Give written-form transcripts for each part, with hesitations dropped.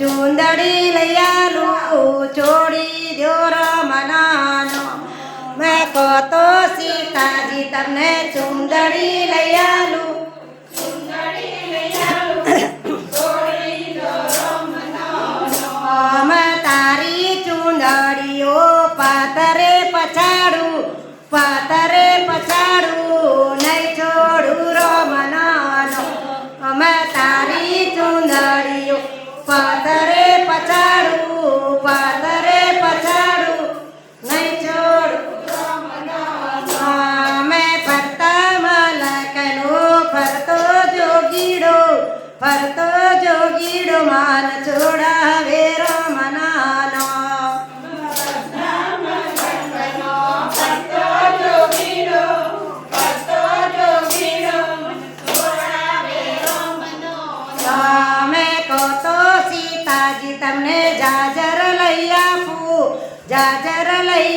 ચુંદડી લઈ આલું છોડી દો રમનાનો મેં કહો તો સીતાજી તમને ચુંદડી લઈ આલું તારી ચુંદડીઓ પાતરે પછાડું નહીં છોડું રમનાનો અમે તારી ચુંદડીઓ પાતરે પછાડું નહીં છોડું અમે ફરતા મલકનો ફરતો જોગીડો માન છોડાવે રમનાનો અમે કહો તો સીતાજી તમને જાજર લઈ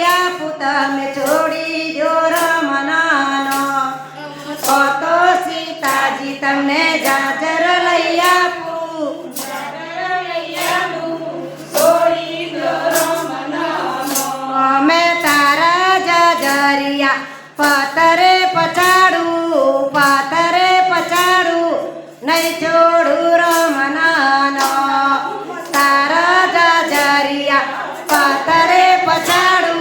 આપું તમે છોડી દો રમનાનો કહો તો સીતાજી તમને જાજર લઈ આપું અમે તારા જાજરિયા પાતરે પછાડું નહીં છોડું રમનાનો તારા જાજરિયા પાતરે પછાડું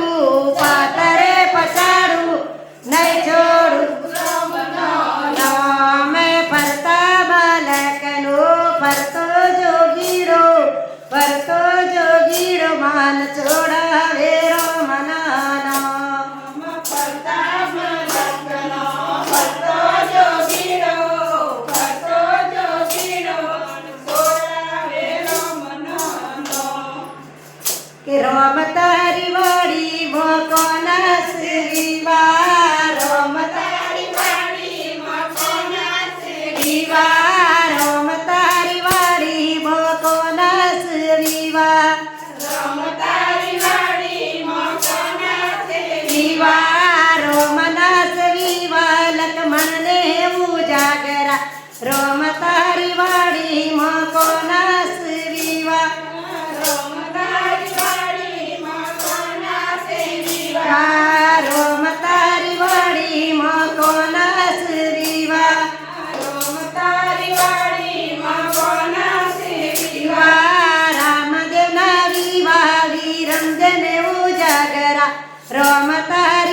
નહીં છોડું અમે ફરતા બાલકનો ફરતો જોગીડો માન છોડાવે રમનાનો કે રોમ તારી વાડી મોકોના શ્રીવા રોમ તારી વાડી મોકોના શ્રીવા લક્ષ્મણ ને ઉજાગરા રોમ તારી વાડી મોકોના શ્રીવા રોમ તારી વાડી મોકોના શ્રીવા રામદેવના વિવાહ વિરંજન ઉજાગરા રોમ તારી